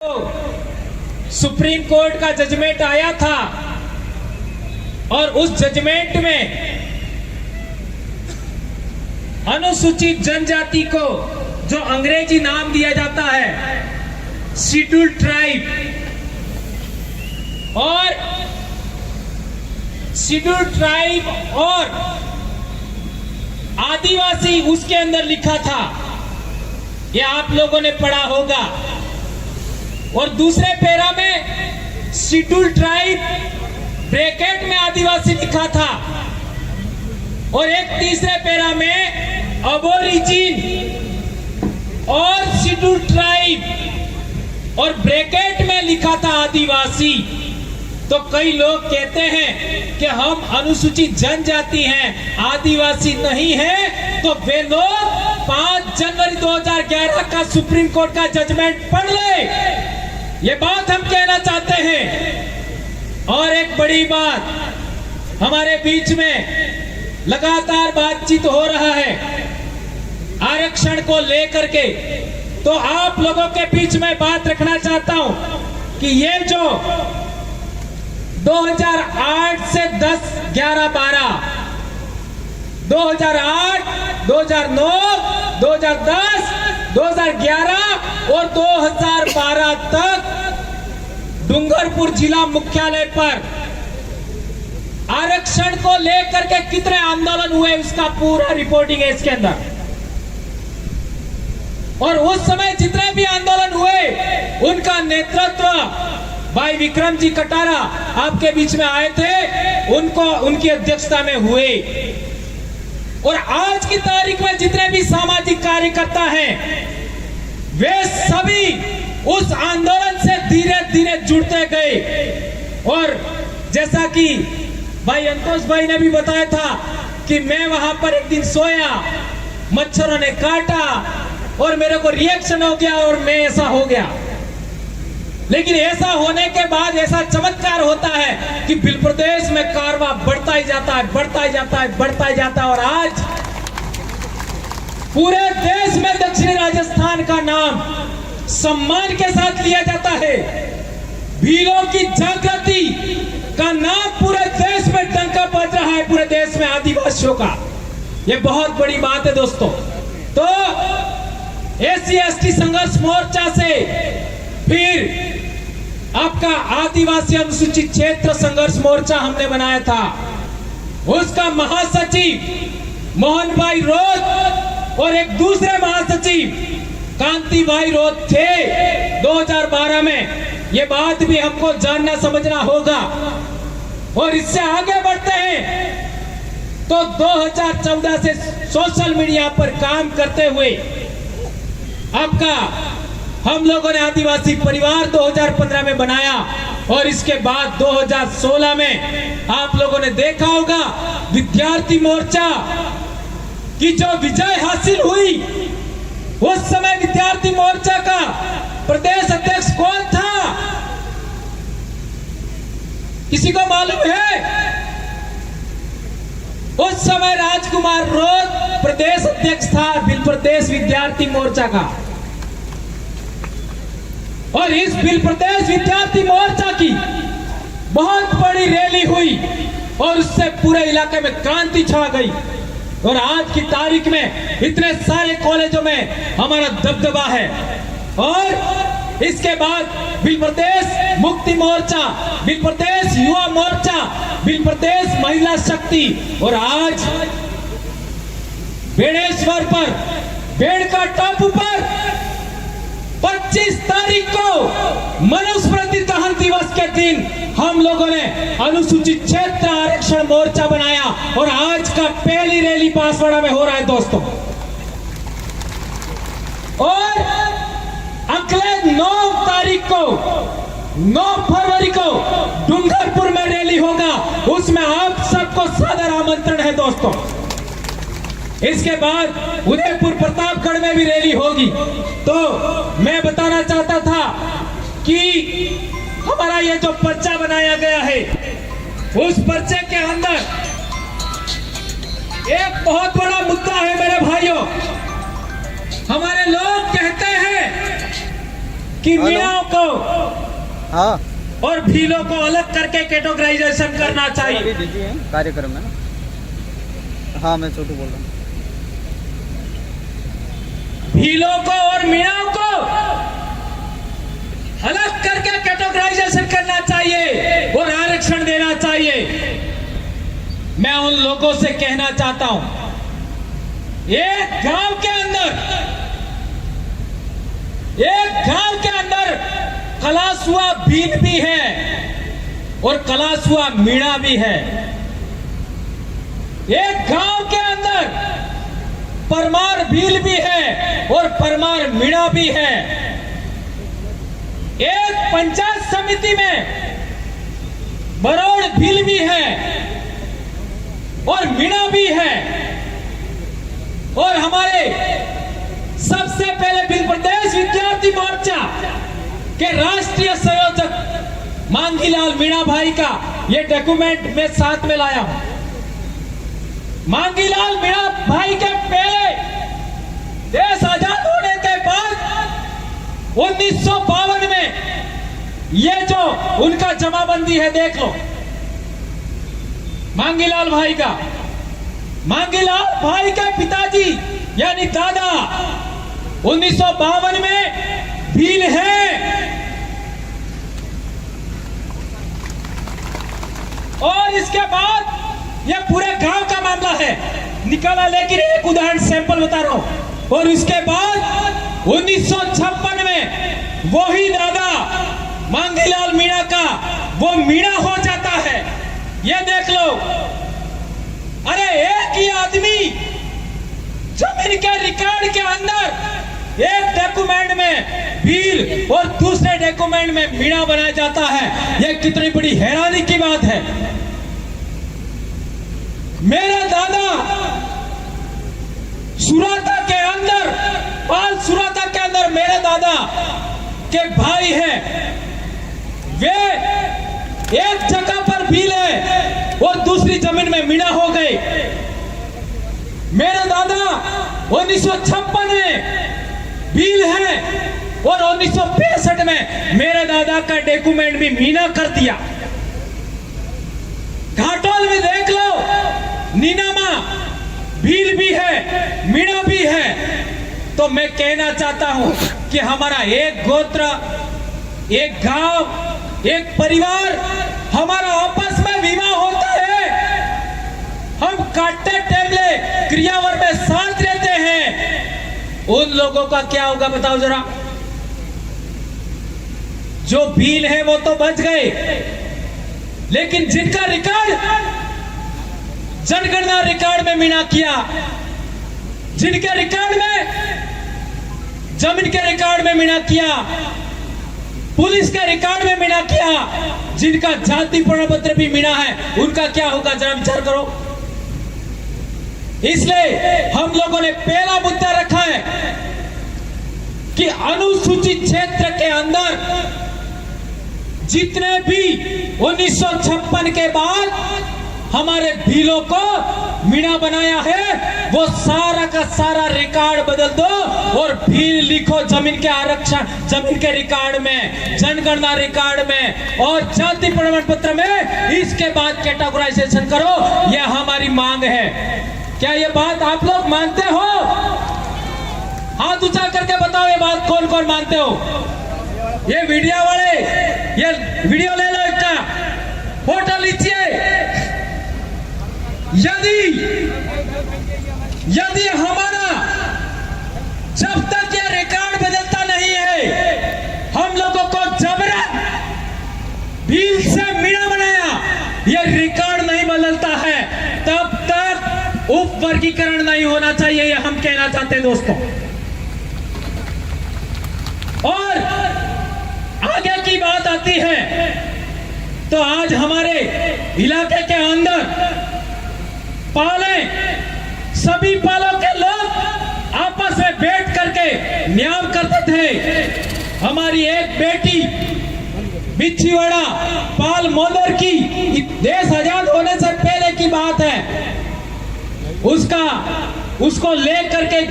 Supreme court का judgement आया था और उस जजमेंट में अनुसूचित जनजाति को जो अंग्रेजी नाम दिया जाता है शेड्यूल्ड ट्राइब और आदिवासी उसके अंदर लिखा था, ये आप लोगों ने पढ़ा होगा। और दूसरे पैरा में शेड्यूल्ड ट्राइब ब्रैकेट में आदिवासी लिखा था और एक तीसरे पैरा में अबोरिजिन और शेड्यूल्ड ट्राइब और ब्रैकेट में लिखा था आदिवासी। तो कई लोग कहते हैं कि हम अनुसूचित जनजाति हैं, आदिवासी नहीं है, तो वे लोग 5 जनवरी 2011 का सुप्रीम कोर्ट का जजमेंट पढ़ ले, ये बात हम कहना चाहते हैं। और एक बड़ी बात, हमारे बीच में लगातार बातचीत हो रहा है आरक्षण को लेकर के, तो आप लोगों के बीच में बात रखना चाहता हूं कि ये जो 2008 से 10, 11, 12, 2008, 2009, 2010, 2011 और 2012 तक डूंगरपुर जिला मुख्यालय पर आरक्षण को लेकर के कितने आंदोलन हुए उसका पूरा रिपोर्टिंग है इसके अंदर। और उस समय जितने भी आंदोलन हुए उनका नेतृत्व भाई विक्रम जी कटारा आपके बीच में आए थे, उनकी अध्यक्षता में हुए। और आज की तारीख में जितने भी सामाजिक कार्यकर्ता हैं वे सभी उस आंदोलन से धीरे धीरे जुड़ते गए। और जैसा कि भाई अंतोष भाई ने भी बताया था कि मैं वहां पर एक दिन सोया, मच्छरों ने काटा और मेरे को रिएक्शन हो गया और मैं ऐसा हो गया। लेकिन ऐसा होने के बाद ऐसा चमत्कार होता है कि बिल प्रदेश में कारवा बढ़ता ही जाता है, बढ़ता ही जाता है, बढ़ता ही जाता है। और आज पूरे देश में दक्षिणी राजस्थान का नाम सम्मान के साथ लिया जाता है। भीलों की जागृति का नाम पूरे देश में डंका बज रहा है, पूरे देश में आदिवासियों का। यह बहुत बड़ी बात है दोस्तों। तो SC/ST संघर्ष मोर्चा से फिर आपका आदिवासी अनुसूचित क्षेत्र संघर्ष मोर्चा हमने बनाया था, उसका महासचिव मोहन भाई रोज और एक दूसरे महासचिव कांति भाई रोज थे 2012 में। ये बात भी हमको जानना समझना होगा। और इससे आगे बढ़ते हैं तो 2014 से सोशल मीडिया पर काम करते हुए आपका हम लोगों ने आदिवासी परिवार 2015 में बनाया। और इसके बाद 2016 में आप लोगों ने देखा होगा विद्यार्थी मोर्चा की जो विजय हासिल हुई, उस समय विद्यार्थी मोर्चा का प्रदेश अध्यक्ष कौन था, किसी को मालूम है? उस समय राजकुमार रोज प्रदेश अध्यक्ष था बिल प्रदेश विद्यार्थी मोर्चा का। और इस बिल प्रदेश विद्यार्थी मोर्चा की बहुत बड़ी रैली हुई और उससे पूरे इलाके में क्रांति छा गई। और आज की तारीख में इतने सारे कॉलेजों में हमारा दबदबा है। और इसके बाद बिल प्रदेश मुक्ति मोर्चा, बिल प्रदेश युवा मोर्चा, बिल प्रदेश महिला शक्ति, और आज बेड़ेश्वर पर, बेड़का टापू पर 25 तारीख को मनुस्मृति दहन दिवस के दिन हम लोगों ने अनुसूचित क्षेत्र आरक्षण मोर्चा बनाया। और आज का पहली रैली बांसवाड़ा में हो रहा है दोस्तों। और अगले 9 तारीख को, 9 फरवरी को डूंगरपुर में रैली होगा, उसमें आप सबको सादर आमंत्रण है दोस्तों। इसके बाद उदयपुर प्रतापगढ़ में भी रैली होगी। तो मैं बताना चाहता था कि हमारा ये जो पर्चा बनाया गया है, उस पर्चे के अंदर एक बहुत बड़ा मुद्दा है मेरे भाइयों। हमारे लोग कहते हैं कि मीणाओं को हाँ और भीलों को अलग करके कैटेगराइजेशन करना चाहिए। कार्यक्रम है ना। हाँ मैं छोटू बोल रहा हूँ। भीलों को और मीणाओं को अलग करके कैटेगराइजेशन करना चाहिए और आरक्षण देना चाहिए। मैं उन लोगों से कहना चाहता हूं, एक गांव के अंदर कलासुआ भील भी है और कलासुआ मीणा भी है। एक गांव के अंदर परमार भील भी है और परमार मीणा भी है। एक पंचायत समिति में बरोड़ भील भी है और मीणा भी है। और हमारे सबसे पहले बिल प्रदेश विद्यार्थी मोर्चा के राष्ट्रीय संयोजक मांगीलाल मीणा भाई का ये डॉक्यूमेंट मैं साथ में लाया हूं। मांगीलाल मीणा भाई के पहले देश आजाद होने के बाद 1952 में ये जो उनका जमाबंदी है देख लो, मांगीलाल भाई का। मांगीलाल भाई के पिताजी यानी दादा 1952 में भील है और इसके बाद यह पूरे गांव का मामला है निकाला, लेकिन एक उदाहरण सैंपल बता रहा हूं। और उसके बाद 1956 में वही दादा मांगीलाल मीणा का वो मीणा हो जाता है। ये देख लो, अरे एक ही आदमी जमीन के रिकॉर्ड के अंदर एक डॉक्यूमेंट में भील और दूसरे डॉक्यूमेंट में मीणा बनाया जाता है। यह कितनी बड़ी हैरानी की बात है। मेरा दादा सुराता के अंदर, पाल सुराता के अंदर मेरे दादा के भाई है, वे एक जगह पर भील है और दूसरी जमीन में मीणा हो गए। मेरा दादा 1956 में भील है और 1965 में मेरे दादा का डॉक्यूमेंट भी मीणा कर दिया। घाटोल में देख लो, नीनामा भील भी है मीणा भी है। तो मैं कहना चाहता हूं कि हमारा एक गोत्र, एक गांव, एक परिवार, हमारा आपस में विवाह होता है, हम काटे टेबले क्रियावर में साथ रहते हैं। उन लोगों का क्या होगा बताओ जरा। जो भील है वो तो बच गए, लेकिन जिनका रिकॉर्ड जनगणना रिकॉर्ड में मीणा किया, जिनके रिकॉर्ड में जमीन के रिकॉर्ड में मीणा किया, पुलिस के रिकॉर्ड में मीणा किया, जिनका जाति प्रमाण पत्र भी मीणा है, उनका क्या होगा जरा विचार करो। इसलिए हम लोगों ने पहला मुद्दा रखा है कि अनुसूचित क्षेत्र के अंदर जितने भी 1956 के बाद हमारे भीलों को मीणा बनाया है, वो सारा का सारा रिकॉर्ड बदल दो और भील लिखो जमीन के आरक्षण, जमीन के रिकॉर्ड में, जनगणना रिकॉर्ड में और जाति प्रमाण पत्र में। इसके बाद कैटेगराइजेशन करो, यह हमारी मांग है। क्या ये बात आप लोग मानते हो? हाथ ऊंचा करके बताओ ये बात कौन कौन मानते हो। ये मीडिया वाले ये वीडियो ले लो, इसका फोटो लीजिए। यदि हमारा जब तक ये रिकॉर्ड बदलता नहीं है, हम लोगों को जबरन भील से मीणा बनाया, ये रिकॉर्ड नहीं बदलता है, तब तक उप वर्गीकरण नहीं होना चाहिए, ये हम कहना चाहते हैं दोस्तों। और आगे की बात आती है तो आज हमारे इलाके के अंदर पाले, सभी पालों के लोग आपस में बैठ करके न्याय करते थे। हमारी एक बेटी बिच्छीवाड़ा पाल मोदर की, देश आजाद होने से पहले की बात है, उसको लेकर के